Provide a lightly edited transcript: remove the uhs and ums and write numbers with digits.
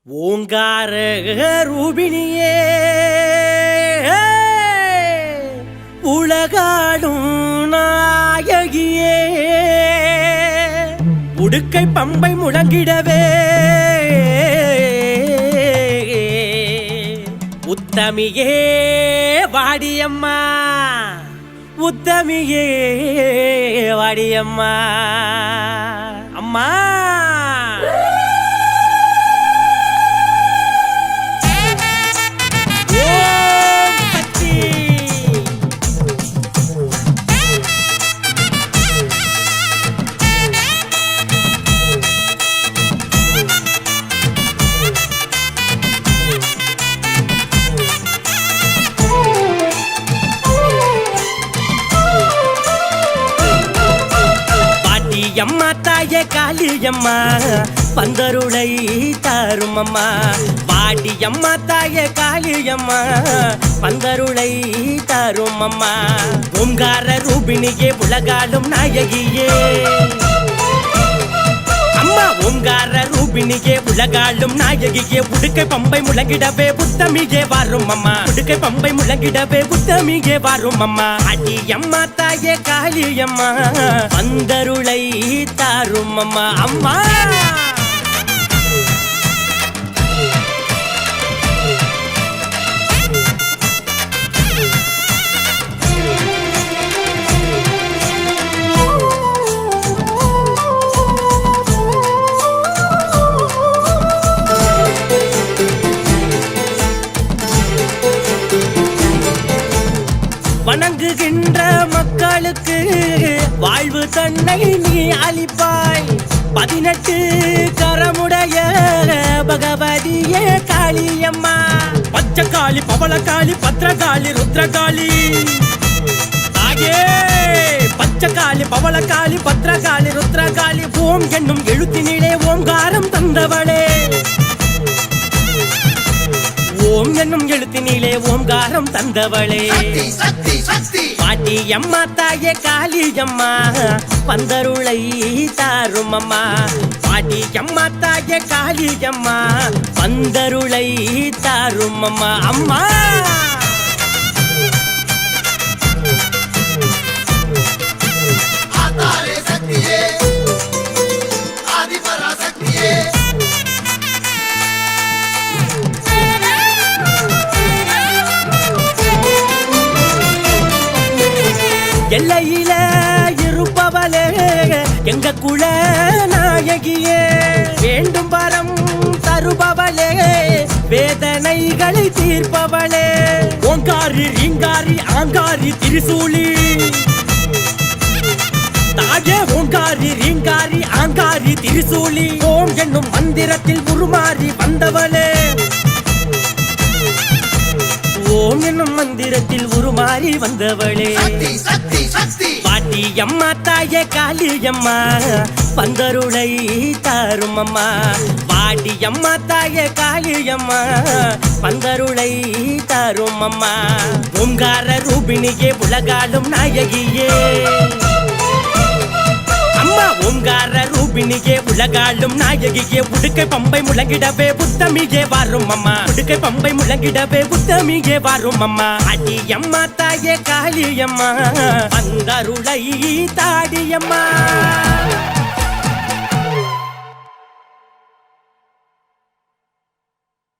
ஓங்கார ரூபிணியே உலகாடும் நாயகியே உடுக்கை பம்பை முழங்கிடவே உத்தமியே வாடியம்மா உத்தமியே வாடியம்மா அம்மா அம்மா தாயே காளியம்மா பந்தருளை தாரும் அம்மா வாடி அம்மா தாயே காளியம்மா பந்தருளை தாரும் அம்மா ஓங்கார ரூபிணியே உலகாலும் நாயகியே அம்மா ஓங்கார ரூபிணியே உலகாலும் நாயகியே உடுக்கை பம்பை முழங்கிடவே உத்தமியே வாரும் அம்மா உடுக்கை பம்பை முழங்கிடவே உத்தமியே வாரும் அம்மா அடி அம்மா தாயே காளியம்மா பந்தருளை தாரும் அம்மா அம்மா வணங்குகின்ற மக்களுக்கு வாழ்வு தன்னை நீ அளிப்பாய் 18 கரமுடைய பகவதியே காளியம்மா பச்சைக்காளி பவளக்காளி பத்ரகாளி ருத்ரகாளி ஆயே பச்சைக்காளி பவளக்காளி பத்ரகாளி ருத்ரகாளி ஓம் என்னும் எழுத்தினிலே ஓங்காரம் தந்தவளே ஓம் என்னும் எழுத்தினிலே ஓங்காரம் தந்தவளே பாட்டி அம்மா தாயே காளியம்மா பந்தருளை தாரும் அம்மா பாட்டி அம்மா தாயே காளியம்மா பந்தருளை தாரும் அம்மா அம்மா எல்லையில இருப்பவளே எங்க குல நாயகியே வேண்டும் வரம் தருபவளே வேதனைகளை தீர்ப்பவளே ஓங்காரி ரீங்காரி ஆங்காரி திரிசூலி தாயே ஓங்காரி ரீங்காரி ஆங்காரி திரிசூலி ஓம் என்னும் மந்திரத்தில் உருமாறி வந்தவளே ஓம் என்னும் மந்திரத்தில் உருமாறி வந்தவளே பாட்டி அம்மா தாயே காளியம்மா பந்தருளை தாரும் அம்மா பாட்டி அம்மா தாயே காளியம்மா பந்தருளை தாரும் அம்மா ஓங்கார ரூபிணியே உலகாலும் நாயகியே அம்மா ஓங்கார ரூபிணியே உலகாலும் நாயகியே உடுக்கை பம்பை முழங்கிடவே உத்தமியே வாரும் அம்மா உடுக்கை பம்பை முழங்கிடவே உத்தமியே வாரும் அம்மா அடி அம்மா தாயே காளியம்மா பந்தருளை தாடியம்மா